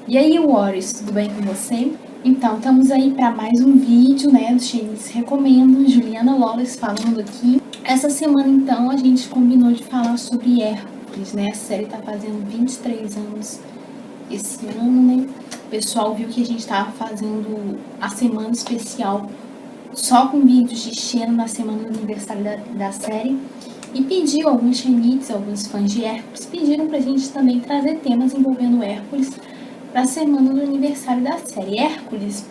E aí, Warriors, tudo bem com você? Então, estamos aí para mais um vídeo, né, do Xenice Recomendo, Juliana Lawless falando aqui. Essa semana, então, a gente combinou de falar sobre Hércules, né? A série tá fazendo 23 anos esse ano, né? O pessoal viu que a gente tava fazendo a semana especial só com vídeos de Xena na semana do aniversário da série. E pediu, alguns Xenites, alguns fãs de Hércules, pediram pra gente também trazer temas envolvendo Hércules para a semana do aniversário da série. Hércules,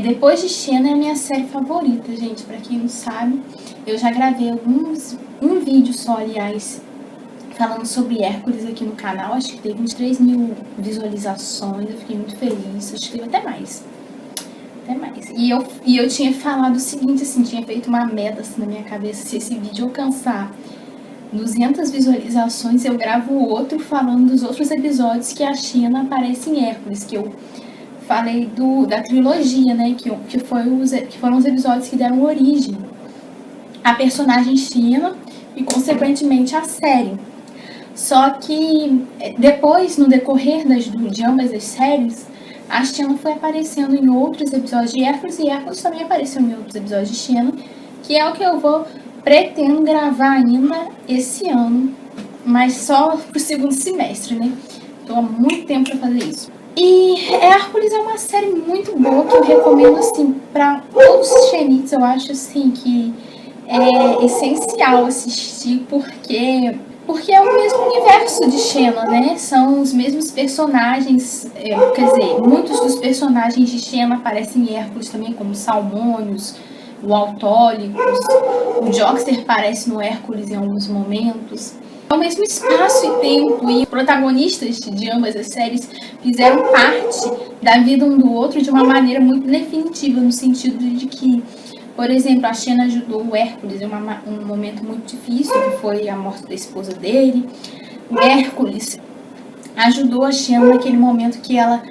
depois de Xena, é a minha série favorita, gente. Para quem não sabe, eu já gravei um vídeo só, aliás, falando sobre Hércules aqui no canal. Acho que teve uns 3 mil visualizações, eu fiquei muito feliz. Acho que teve até mais. E eu tinha falado o seguinte, assim, tinha feito uma meta assim, na minha cabeça: se esse vídeo alcançar 200 visualizações, eu gravo outro falando dos outros episódios que a Xena aparece em Hércules, que eu falei da trilogia, né, que foram os episódios que deram origem à personagem Xena e, consequentemente, à série. Só que depois, no decorrer de ambas as séries, a Xena foi aparecendo em outros episódios de Hércules e Hércules também apareceu em outros episódios de Xena, que é o que eu pretendo gravar ainda esse ano, mas só pro segundo semestre, né? Tô há muito tempo pra fazer isso. E Hércules é uma série muito boa que eu recomendo, assim, pra todos os Xenites. Eu acho, assim, que é essencial assistir, porque é o mesmo universo de Xena, né? São os mesmos personagens, quer dizer, muitos dos personagens de Xena aparecem em Hércules também, como Salmônios, o Autólicos, o Joxer aparece no Hércules em alguns momentos. É o mesmo espaço e tempo, e os protagonistas de ambas as séries fizeram parte da vida um do outro de uma maneira muito definitiva, no sentido de que, por exemplo, a Xena ajudou o Hércules em um momento muito difícil, que foi a morte da esposa dele. O Hércules ajudou a Xena naquele momento que ela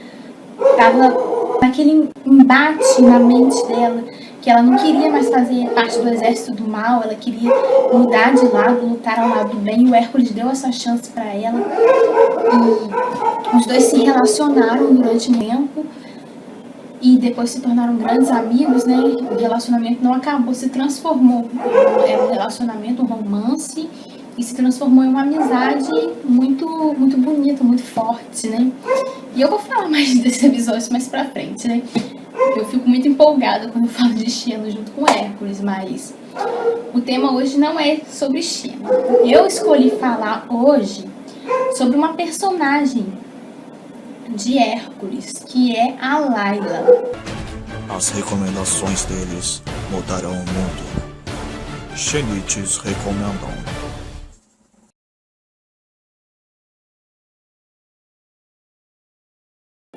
estava naquele embate na mente dela, que ela não queria mais fazer parte do exército do mal, ela queria mudar de lado, lutar ao lado do bem. O Hércules deu essa chance para ela e os dois se relacionaram durante um tempo e depois se tornaram grandes amigos, né? O relacionamento não acabou, se transformou. Era um relacionamento, um romance, e se transformou em uma amizade muito, muito bonita, muito forte, né? E eu vou falar mais desses episódios mais pra frente, né? Eu fico muito empolgada quando eu falo de Xena junto com Hércules, mas o tema hoje não é sobre Xena. Eu escolhi falar hoje sobre uma personagem de Hércules, que é a Layla. As recomendações deles mudarão o mundo. Xenites recomendam.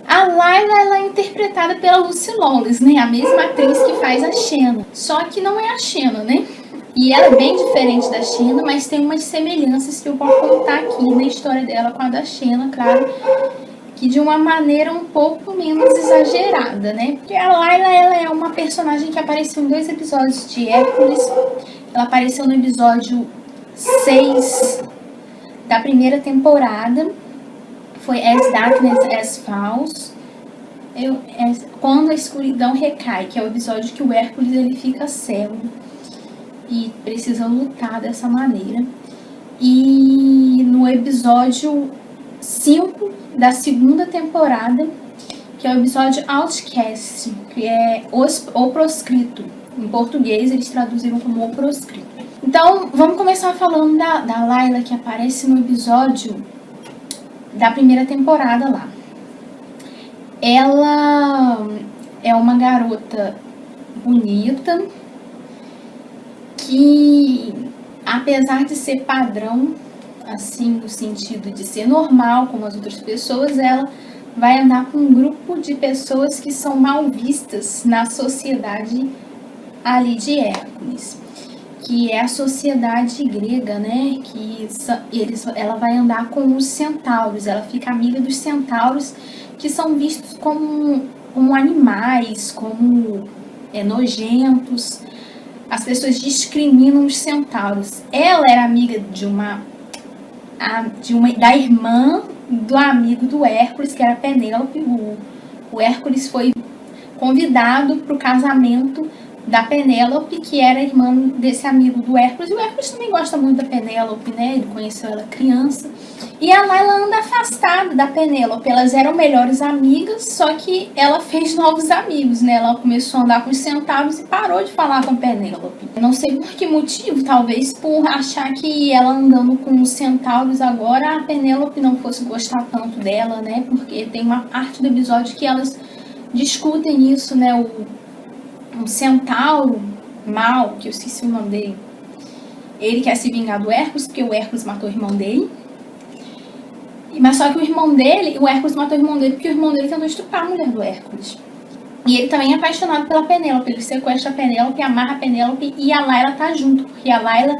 A Layla, ela é interpretada pela Lucy Lawless, né? A mesma atriz que faz a Xena. Só que não é a Xena, né? E ela é bem diferente da Xena, mas tem umas semelhanças que eu vou contar aqui na história dela com a da Xena, claro, que de uma maneira um pouco menos exagerada, né? Porque a Layla, ela é uma personagem que apareceu em 2 episódios de Hércules. Ela apareceu no episódio 6 da primeira temporada. Foi As Darkness As Falls. Quando a escuridão recai, que é o episódio que o Hércules ele fica cego e precisa lutar dessa maneira. E no episódio 5 da segunda temporada, que é o episódio Outcast, que é o proscrito. Em português eles traduziram como o proscrito. Então vamos começar falando da Layla, que aparece no episódio da primeira temporada lá. Ela é uma garota bonita que, apesar de ser padrão, assim, no sentido de ser normal como as outras pessoas, ela vai andar com um grupo de pessoas que são mal vistas na sociedade ali de Hércules, que é a sociedade grega, né? Ela vai andar com os centauros, ela fica amiga dos centauros, que são vistos como animais, como nojentos. As pessoas discriminam os centauros. Ela era amiga da irmã do amigo do Hércules, que era a Penélope. O Hércules foi convidado para o casamento da Penélope, que era irmã desse amigo do Hércules. E o Hércules também gosta muito da Penélope, né? Ele conheceu ela criança. E a Layla anda afastada da Penélope. Elas eram melhores amigas, só que ela fez novos amigos, né? Ela começou a andar com os centauros e parou de falar com a Penélope. Não sei por que motivo, talvez por achar que ela andando com os centauros agora, a Penélope não fosse gostar tanto dela, né? Porque tem uma parte do episódio que elas discutem isso, né? Um centauro mal, que eu esqueci o nome dele, ele quer se vingar do Hércules, porque o Hércules matou o irmão dele. Mas só que o Hércules matou o irmão dele porque o irmão dele tentou estuprar a mulher do Hércules. E ele também é apaixonado pela Penélope. Ele sequestra a Penélope, amarra a Penélope e a Layla tá junto, porque a Layla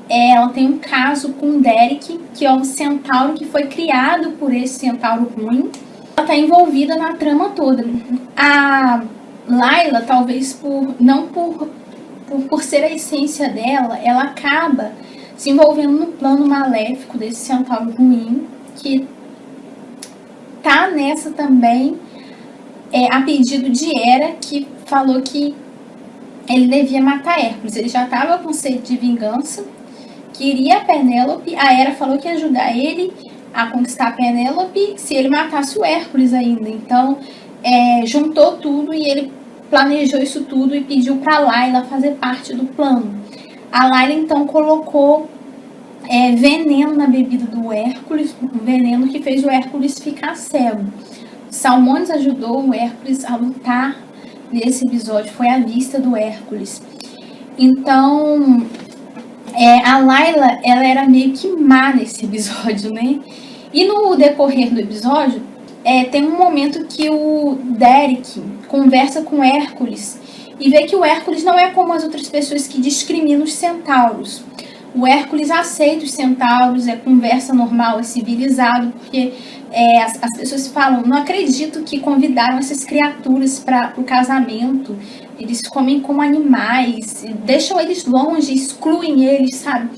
ela tem um caso com o Derek, que é um centauro que foi criado por esse centauro ruim. Ela tá envolvida na trama toda. A Layla, talvez por ser a essência dela, ela acaba se envolvendo no plano maléfico desse centauro ruim, que tá nessa também a pedido de Hera, que falou que ele devia matar Hércules. Ele já estava com sede de vingança, queria a Penélope. A Hera falou que ia ajudar ele a conquistar a Penélope se ele matasse o Hércules ainda. Então, juntou tudo e ele planejou isso tudo e pediu para Layla fazer parte do plano. A Layla, então, colocou veneno na bebida do Hércules, um veneno que fez o Hércules ficar cego. Salmones ajudou o Hércules a lutar nesse episódio, foi a vista do Hércules. Então, a Layla, ela era meio que má nesse episódio, né? E no decorrer do episódio, tem um momento que o Derek conversa com o Hércules e vê que o Hércules não é como as outras pessoas que discriminam os centauros. O Hércules aceita os centauros, conversa normal, é civilizado, porque as pessoas falam, não acredito que convidaram essas criaturas para o casamento, eles comem como animais, deixam eles longe, excluem eles, sabe?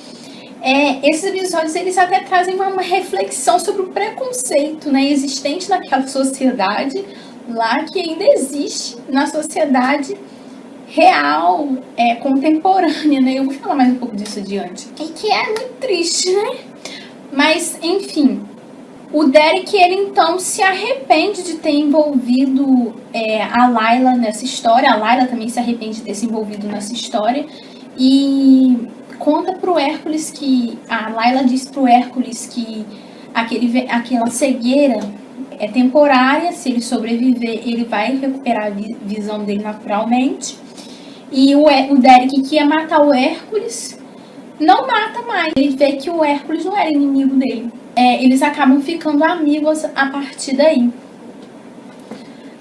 Esses episódios, eles até trazem uma reflexão sobre o preconceito, né, existente naquela sociedade lá, que ainda existe na sociedade real, contemporânea, né? Eu vou falar mais um pouco disso adiante. E que é muito triste, né? Mas, enfim, o Derek, ele então se arrepende de ter envolvido a Layla nessa história. A Layla também se arrepende de ter se envolvido nessa história. E conta pro Hércules que... A Layla diz pro Hércules que aquela cegueira é temporária. Se ele sobreviver, ele vai recuperar a visão dele naturalmente. E o Derek, que ia matar o Hércules, não mata mais. Ele vê que o Hércules não era inimigo dele. Eles acabam ficando amigos a partir daí.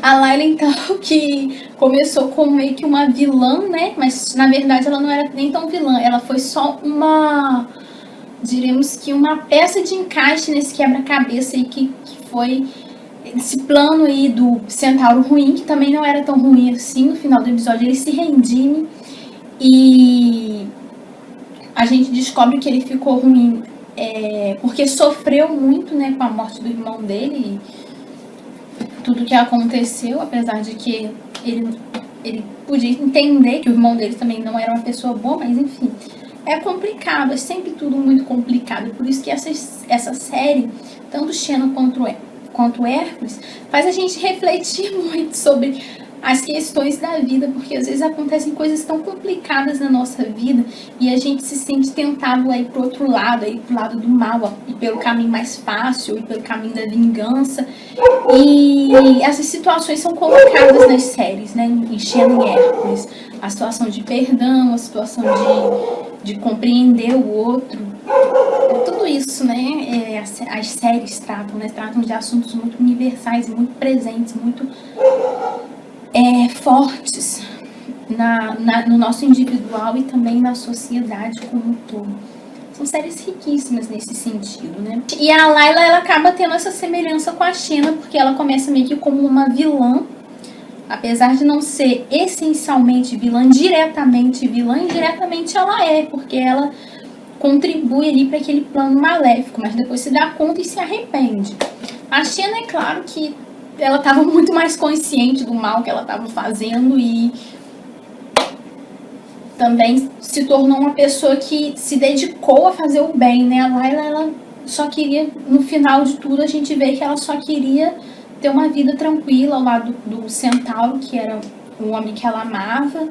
A Layla, então, que começou como meio que uma vilã, né? Mas, na verdade, ela não era nem tão vilã. Ela foi só diremos que uma peça de encaixe nesse quebra-cabeça aí que foi esse plano aí do centauro ruim, que também não era tão ruim assim. No final do episódio ele se redime e a gente descobre que ele ficou ruim porque sofreu muito, né, com a morte do irmão dele e tudo que aconteceu, apesar de que ele podia entender que o irmão dele também não era uma pessoa boa, mas enfim, é complicado, é sempre tudo muito complicado. Por isso que essa série, tanto Xena quanto Hércules, faz a gente refletir muito sobre as questões da vida, porque às vezes acontecem coisas tão complicadas na nossa vida e a gente se sente tentado a ir pro outro lado, a ir pro lado do mal, ir pelo caminho mais fácil, ir pelo caminho da vingança. E essas situações são colocadas nas séries, né, em Xena e Hércules. A situação de perdão, a situação de compreender o outro. Tudo isso, né, as séries tratam de assuntos muito universais, muito presentes, muito fortes no nosso individual e também na sociedade como um todo. São séries riquíssimas nesse sentido, né? E a Layla, ela acaba tendo essa semelhança com a Xena, porque ela começa meio que como uma vilã, apesar de não ser essencialmente vilã, indiretamente ela porque ela contribui ali para aquele plano maléfico, mas depois se dá conta e se arrepende. A Xena, é claro que ela estava muito mais consciente do mal que ela estava fazendo e também se tornou uma pessoa que se dedicou a fazer o bem, né? A Layla, ela só queria, no final de tudo, a gente vê que ela só queria ter uma vida tranquila ao lado do Centauro, que era o homem que ela amava,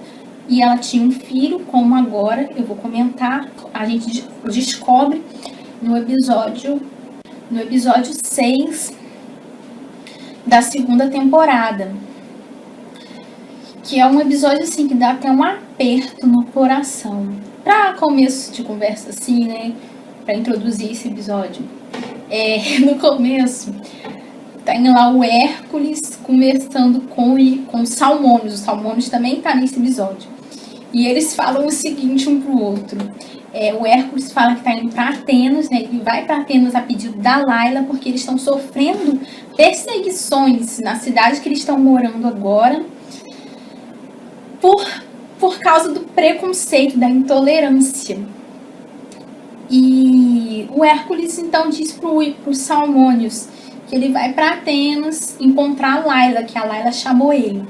e ela tinha um filho, como agora, eu vou comentar, a gente descobre no episódio 6 da segunda temporada, que é um episódio assim que dá até um aperto no coração. Pra começo de conversa assim, né, pra introduzir esse episódio, no começo tem lá o Hércules conversando com os Salmônios. O Salmônios também tá nesse episódio. E eles falam o seguinte um pro outro. O Hércules fala que tá indo pra Atenas, né? Ele vai pra Atenas a pedido da Layla, porque eles estão sofrendo perseguições na cidade que eles estão morando agora, por causa do preconceito, da intolerância. E o Hércules então diz pros Salmônios que ele vai para Atenas encontrar a Layla, que a Layla chamou ele.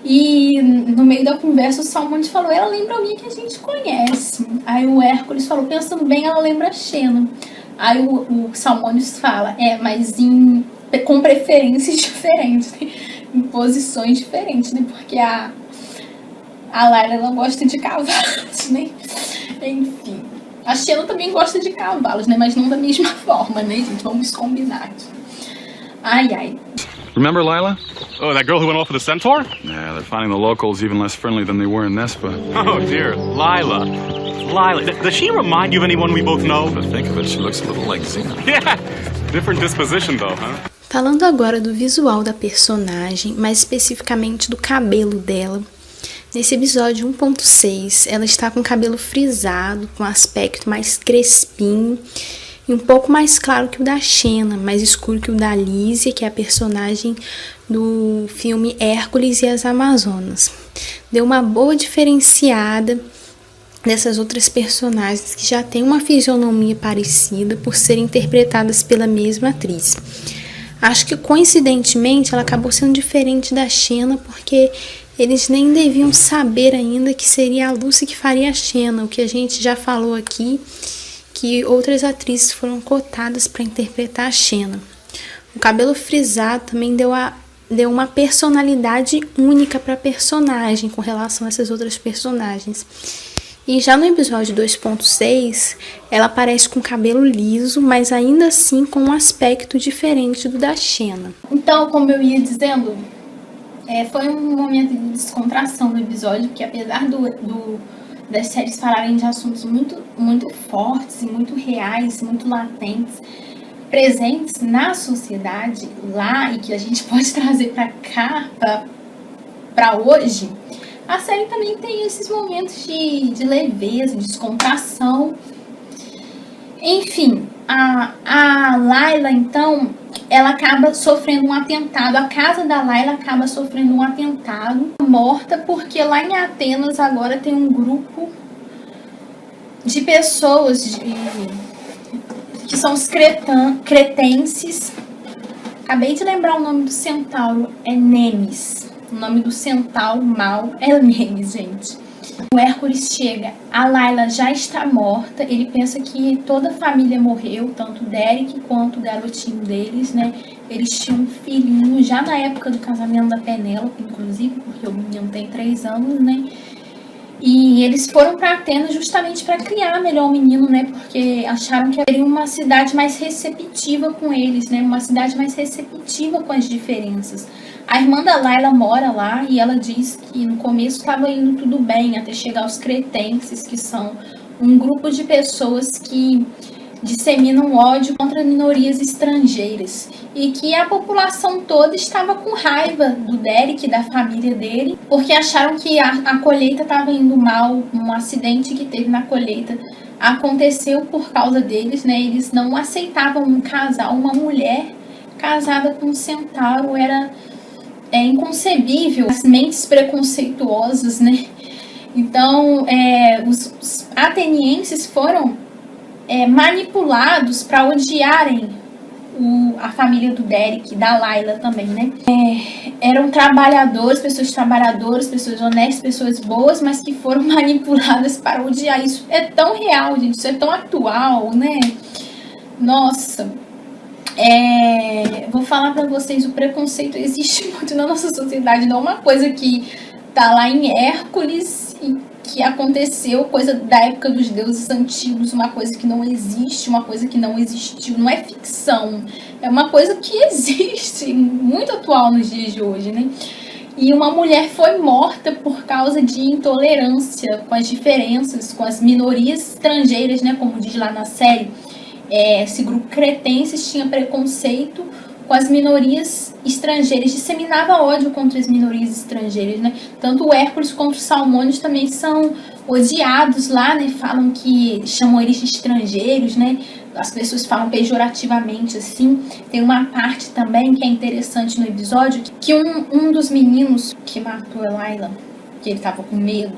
E no meio da conversa o Salmônios falou: ela lembra alguém que a gente conhece. Aí o Hércules falou: pensando bem, ela lembra a Xena. Aí o Salmônios fala: mas com preferências diferentes, né? Em posições diferentes, né? Porque a Layla, ela gosta de cavalos, né? Enfim. A Xena também gosta de cavalos, né? Mas não da mesma forma, né, gente? Vamos combinar aqui. Ai. Remember Lila? Oh, that girl who went off with the centaur? Yeah, they're finding the locals even less friendly than they were in Nespa. Oh, dear. Lila. Does she remind you of anyone we both know? But think of it, she looks a little like Xena. Yeah. Different disposition, though, huh? Falando agora do visual da personagem, mais especificamente do cabelo dela. Nesse episódio 1.6, ela está com o cabelo frisado, com um aspecto mais crespinho e um pouco mais claro que o da Xena, mais escuro que o da Lísia, que é a personagem do filme Hércules e as Amazonas. Deu uma boa diferenciada dessas outras personagens que já têm uma fisionomia parecida por serem interpretadas pela mesma atriz. Acho que coincidentemente ela acabou sendo diferente da Xena porque eles nem deviam saber ainda que seria a Lucy que faria a Xena, o que a gente já falou aqui, que outras atrizes foram cotadas para interpretar a Xena. O cabelo frisado também deu uma personalidade única para a personagem com relação a essas outras personagens. E já no episódio 2.6, ela aparece com cabelo liso, mas ainda assim com um aspecto diferente do da Xena. Então, como eu ia dizendo, foi um momento de descontração no episódio, porque apesar das séries falarem de assuntos muito, muito fortes e muito reais, muito latentes, presentes na sociedade lá e que a gente pode trazer para cá, para hoje, a série também tem esses momentos de leveza, de descontração. Enfim, a Layla, então, ela acaba sofrendo um atentado. A casa da Layla acaba sofrendo um atentado, morta, porque lá em Atenas agora tem um grupo de pessoas que são os cretenses. Acabei de lembrar o nome do centauro, é Nemes. O nome do centauro mal é Nemes, gente. O Hércules chega, a Layla já está morta, ele pensa que toda a família morreu, tanto o Derek quanto o garotinho deles, né? Eles tinham um filhinho já na época do casamento da Penélope, inclusive, porque o menino tem 3 anos, né? E eles foram para Atenas justamente para criar melhor o menino, né? Porque acharam que haveria uma cidade mais receptiva com eles, né? Uma cidade mais receptiva com as diferenças. A irmã da Layla mora lá e ela diz que no começo estava indo tudo bem, até chegar os cretenses, que são um grupo de pessoas que disseminam ódio contra minorias estrangeiras. E que a população toda estava com raiva do Derek e da família dele, porque acharam que a colheita estava indo mal, um acidente que teve na colheita aconteceu por causa deles, né? Eles não aceitavam um casal, uma mulher casada com um centauro, era inconcebível, as mentes preconceituosas, né? Então, os atenienses foram manipulados para odiarem a família do Derek, da Layla também, né? Eram trabalhadores, pessoas honestas, pessoas boas, mas que foram manipuladas para odiar. Isso é tão real, gente, isso é tão atual, né? Nossa, vou falar para vocês, o preconceito existe muito na nossa sociedade, não é uma coisa que tá lá em Hércules e que aconteceu, coisa da época dos deuses antigos, uma coisa que não existe, uma coisa que não existiu, não é ficção, é uma coisa que existe, muito atual nos dias de hoje, né? E uma mulher foi morta por causa de intolerância com as diferenças, com as minorias estrangeiras, né? Como diz lá na série, esse grupo cretenses tinha preconceito com as minorias estrangeiras, disseminava ódio contra as minorias estrangeiras, né? Tanto o Hércules quanto os Salmônios também são odiados lá, né? Falam que chamam eles de estrangeiros, né? As pessoas falam pejorativamente assim. Tem uma parte também que é interessante no episódio, que um dos meninos que matou a Layla, que ele tava com medo,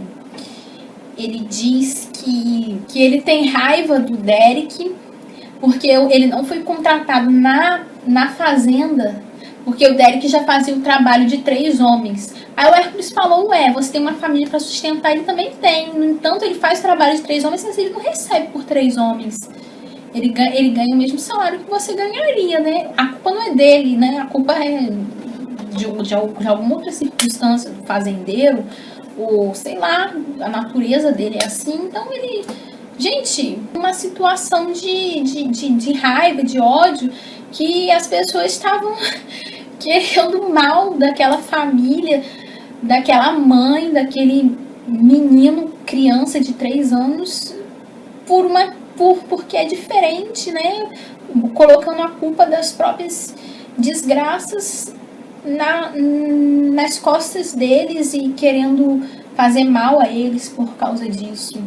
ele diz que ele tem raiva do Derek, porque ele não foi contratado na fazenda, porque o Derek já fazia o trabalho de 3 homens. Aí o Hércules falou, você tem uma família para sustentar, ele também tem. No entanto, ele faz o trabalho de 3 homens, mas ele não recebe por 3 homens. Ele ganha o mesmo salário que você ganharia, né? A culpa não é dele, né? A culpa é de alguma outra circunstância do fazendeiro, ou sei lá, a natureza dele é assim, então ele... Gente, uma situação de raiva, de ódio, que as pessoas estavam querendo mal daquela família, daquela mãe, daquele menino, criança de 3 anos, porque é diferente, né? Colocando a culpa das próprias desgraças nas costas deles e querendo fazer mal a eles por causa disso.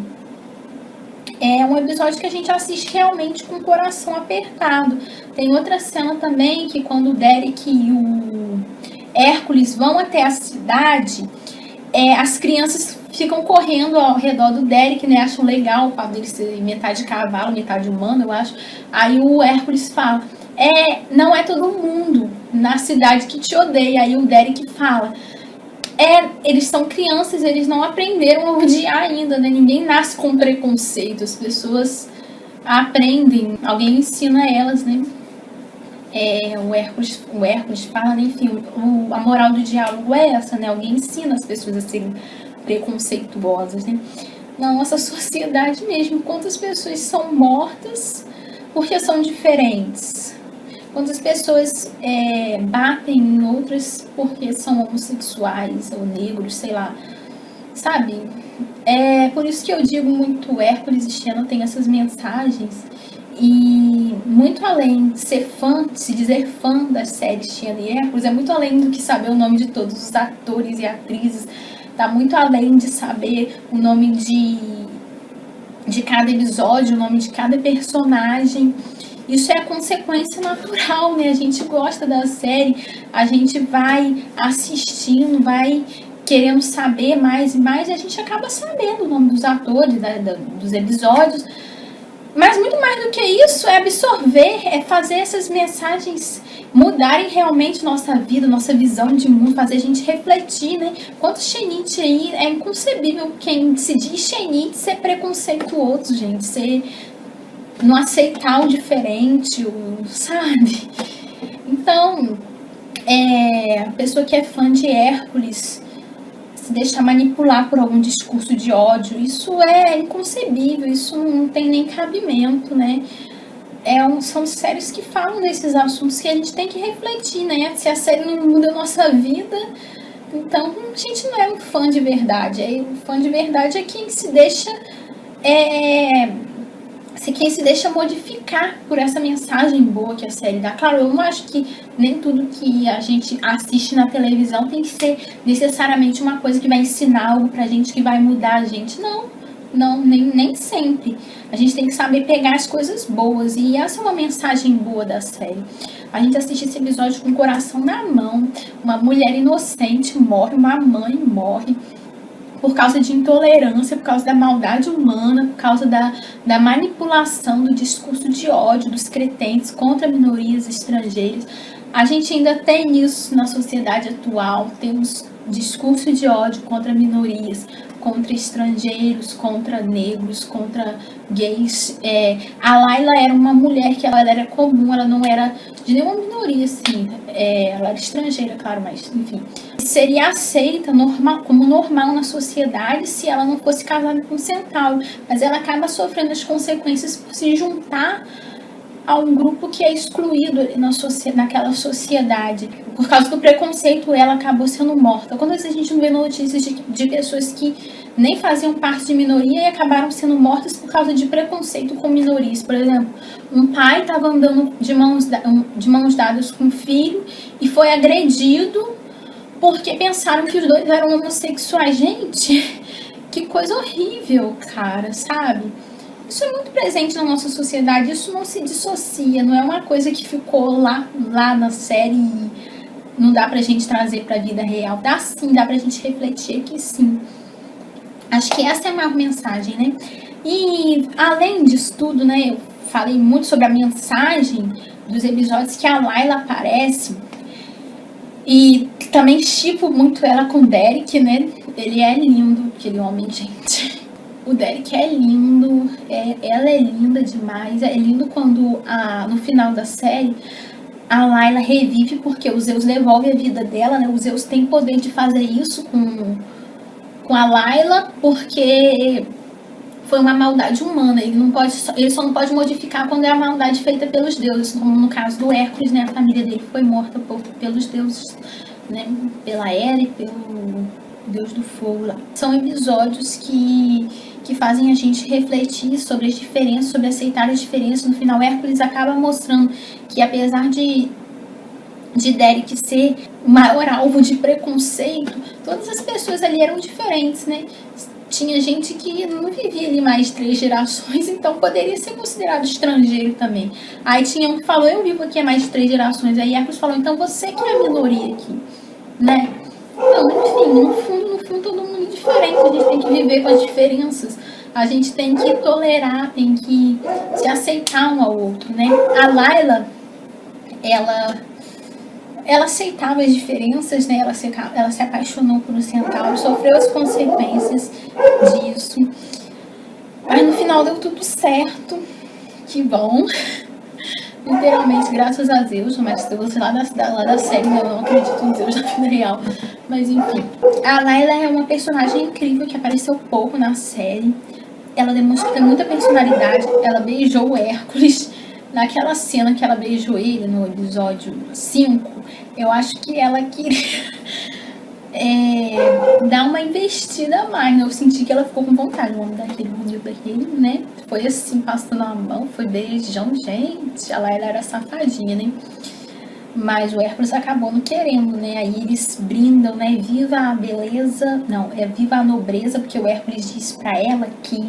É um episódio que a gente assiste realmente com o coração apertado. Tem outra cena também que quando o Derek e o Hércules vão até a cidade, as crianças ficam correndo ao redor do Derek, né? Acham legal o fato dele ser metade cavalo, metade humano, eu acho. Aí o Hércules fala, não é todo mundo na cidade que te odeia. Aí o Derek fala, eles são crianças, eles não aprenderam a odiar ainda, né? Ninguém nasce com preconceito, as pessoas aprendem, alguém ensina elas, né? O Hércules fala, né? Enfim, a moral do diálogo é essa, né? Alguém ensina as pessoas a serem preconceituosas, né? Na nossa sociedade mesmo, quantas pessoas são mortas porque são diferentes? Quantas pessoas batem em outras porque são homossexuais ou negros, sei lá, sabe? Por isso que eu digo muito, Hércules e Xena tem essas mensagens, e muito além de ser fã, de se dizer fã das séries Xena e Hércules, é muito além do que saber o nome de todos os atores e atrizes, tá muito além de saber o nome de cada episódio, o nome de cada personagem. Isso é a consequência natural, né? A gente gosta da série, a gente vai assistindo, vai querendo saber mais e mais, e a gente acaba sabendo o nome dos atores, dos episódios. Mas muito mais do que isso, é absorver, é fazer essas mensagens mudarem realmente nossa vida, nossa visão de mundo, fazer a gente refletir, né? Quanto xenite aí, é inconcebível quem se diz xenite ser preconceituoso, gente, não aceitar o diferente, sabe? Então, a pessoa que é fã de Hércules se deixar manipular por algum discurso de ódio, isso é inconcebível, isso não tem nem cabimento, né? São séries que falam desses assuntos que a gente tem que refletir, né? Se a série não muda a nossa vida, então a gente não é um fã de verdade. O fã de verdade é quem se deixa... quem se deixa modificar por essa mensagem boa que a série dá. Claro, eu não acho que nem tudo que a gente assiste na televisão tem que ser necessariamente uma coisa que vai ensinar algo pra gente, que vai mudar a gente. Não, nem sempre. A gente tem que saber pegar as coisas boas, e essa é uma mensagem boa da série. A gente assiste esse episódio com o coração na mão, uma mulher inocente morre, uma mãe morre, por causa de intolerância, por causa da maldade humana, por causa da manipulação do discurso de ódio dos cretentes contra minorias estrangeiras. A gente ainda tem isso na sociedade atual, temos discurso de ódio contra minorias, contra estrangeiros, contra negros, contra gays. A Layla era uma mulher que ela era comum, ela não era de nenhuma minoria, assim. Ela era estrangeira, claro, mas enfim. Seria aceita como normal na sociedade se ela não fosse casada com um centauro, mas ela acaba sofrendo as consequências por se juntar a um grupo que é excluído ali naquela sociedade. Por causa do preconceito, ela acabou sendo morta. Quando a gente não vê notícias de pessoas que nem faziam parte de minoria e acabaram sendo mortas por causa de preconceito com minorias. Por exemplo, um pai estava andando de mãos dadas com um filho e foi agredido porque pensaram que os dois eram homossexuais. Gente, que coisa horrível, cara, sabe? Isso é muito presente na nossa sociedade, isso não se dissocia, não é uma coisa que ficou lá na série e não dá pra gente trazer pra vida real. Dá sim, dá pra gente refletir que sim. Acho que essa é a maior mensagem, né? E além disso tudo, né, eu falei muito sobre a mensagem dos episódios que a Layla aparece. E também shippo muito ela com o Derek, né? Ele é lindo, aquele homem, gente. O Derek é lindo, ela é linda demais. É lindo quando, no final da série, a Layla revive porque o Zeus devolve a vida dela, né? O Zeus tem poder de fazer isso com a Layla porque foi uma maldade humana. Ele só não pode modificar quando é a maldade feita pelos deuses. Como no caso do Hércules, né? A família dele foi morta pelos deuses, né? Pela Hera e pelo Deus do Fogo lá. São episódios que fazem a gente refletir sobre as diferenças, sobre aceitar as diferenças. No final, Hércules acaba mostrando que apesar de Derek ser o maior alvo de preconceito, todas as pessoas ali eram diferentes, né? Tinha gente que não vivia ali mais de 3 gerações, então poderia ser considerado estrangeiro também. Aí tinha um que falou, eu vivo aqui há mais de 3 gerações. Aí Hércules falou, então você que é a minoria aqui, né? Então, enfim, no fundo, todo mundo é diferente. A gente tem que viver com as diferenças. A gente tem que tolerar, tem que se aceitar um ao outro, né? A Layla, ela aceitava as diferenças, né? Ela se apaixonou por um centauro, sofreu as consequências disso. Mas no final deu tudo certo. Que bom. Literalmente, graças a Zeus, mas Deus lá da série, eu não acredito em Deus na vida real. Mas enfim. A Layla é uma personagem incrível que apareceu pouco na série. Ela demonstra que tem muita personalidade. Ela beijou o Hércules. Naquela cena que ela beijou ele no episódio 5, eu acho que ela queria dar uma investida a mais, né? Eu senti que ela ficou com vontade, o homem daquele, bonito daquele, né? Foi assim, passando a mão, foi beijão, gente. A Layla era safadinha, né? Mas o Hércules acabou não querendo, né? Aí eles brindam, né? Viva a beleza, não, viva a nobreza, porque o Hércules diz pra ela que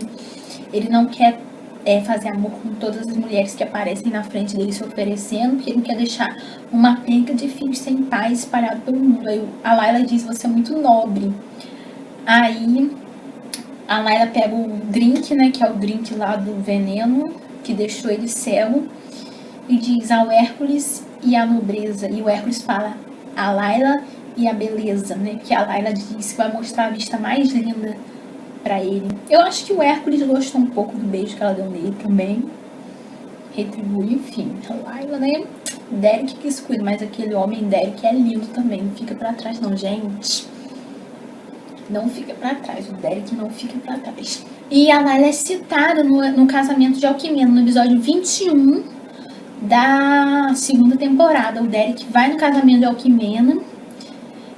ele não quer fazer amor com todas as mulheres que aparecem na frente dele se oferecendo, porque ele não quer deixar uma penca de filhos sem pai espalhado pelo mundo. Aí a Layla diz, você é muito nobre. Aí a Layla pega o drink, né, que é o drink lá do veneno, que deixou ele cego, e diz ao Hércules e a nobreza. E o Hércules fala a Layla e a beleza, né, que a Layla diz que vai mostrar a vista mais linda pra ele. Eu acho que o Hércules gostou um pouco do beijo que ela deu nele também. Retribui, enfim. A Layla, né? Derek que se cuida, mas aquele homem Derek é lindo também. Não fica pra trás não, gente. Não fica pra trás. O Derek não fica pra trás. E a Layla é citada no casamento de Alquimena, no episódio 21 da segunda temporada. O Derek vai no casamento de Alquimena.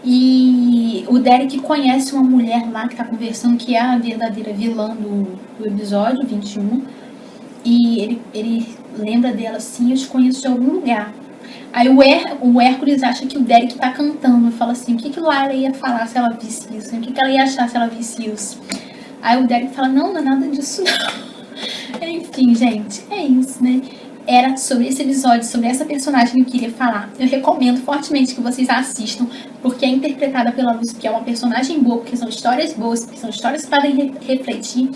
E o Derek conhece uma mulher lá que tá conversando, que é a verdadeira vilã do episódio 21. E ele lembra dela assim, eu te conheço de algum lugar. Aí o Hércules acha que o Derek tá cantando. E fala assim, o que Layla ia falar se ela visse isso? O que ela ia achar se ela visse isso? Aí o Derek fala, não é nada disso não. Enfim, gente, é isso, né? era sobre esse episódio, sobre essa personagem que eu queria falar. Eu recomendo fortemente que vocês assistam, porque é interpretada pela Lucy, que é uma personagem boa, porque são histórias boas, porque são histórias que podem refletir.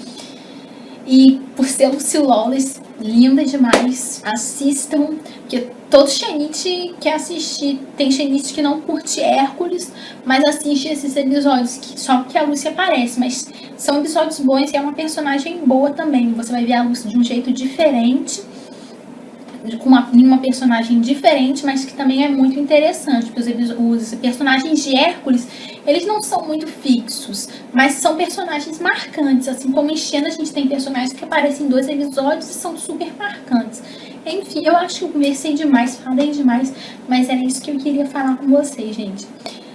E por ser Lucy Lawless, linda demais, assistam, porque todo xenite quer assistir. Tem xenite que não curte Hércules, mas assiste esses episódios só porque a Lucy aparece, mas são episódios bons e é uma personagem boa também. Você vai ver a Lucy de um jeito diferente, com uma personagem diferente, mas que também é muito interessante, porque os personagens de Hércules, eles não são muito fixos, mas são personagens marcantes, assim como em Xena a gente tem personagens que aparecem em 2 episódios e são super marcantes. Enfim, eu acho que eu conversei demais, falei demais, mas era isso que eu queria falar com vocês, gente.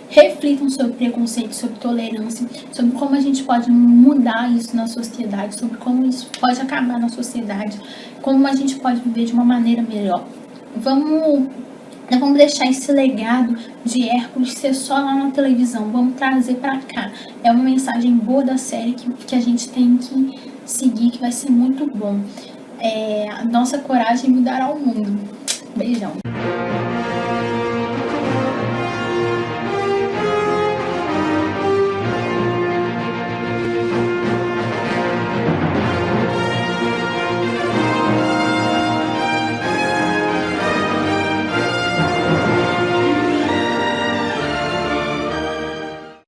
Reflitam sobre preconceito, sobre tolerância, sobre como a gente pode mudar isso na sociedade, sobre como isso pode acabar na sociedade, como a gente pode viver de uma maneira melhor. Não vamos deixar esse legado de Hércules ser só lá na televisão, vamos trazer pra cá. É uma mensagem boa da série que a gente tem que seguir, que vai ser muito bom. A nossa coragem mudará o mundo. Beijão.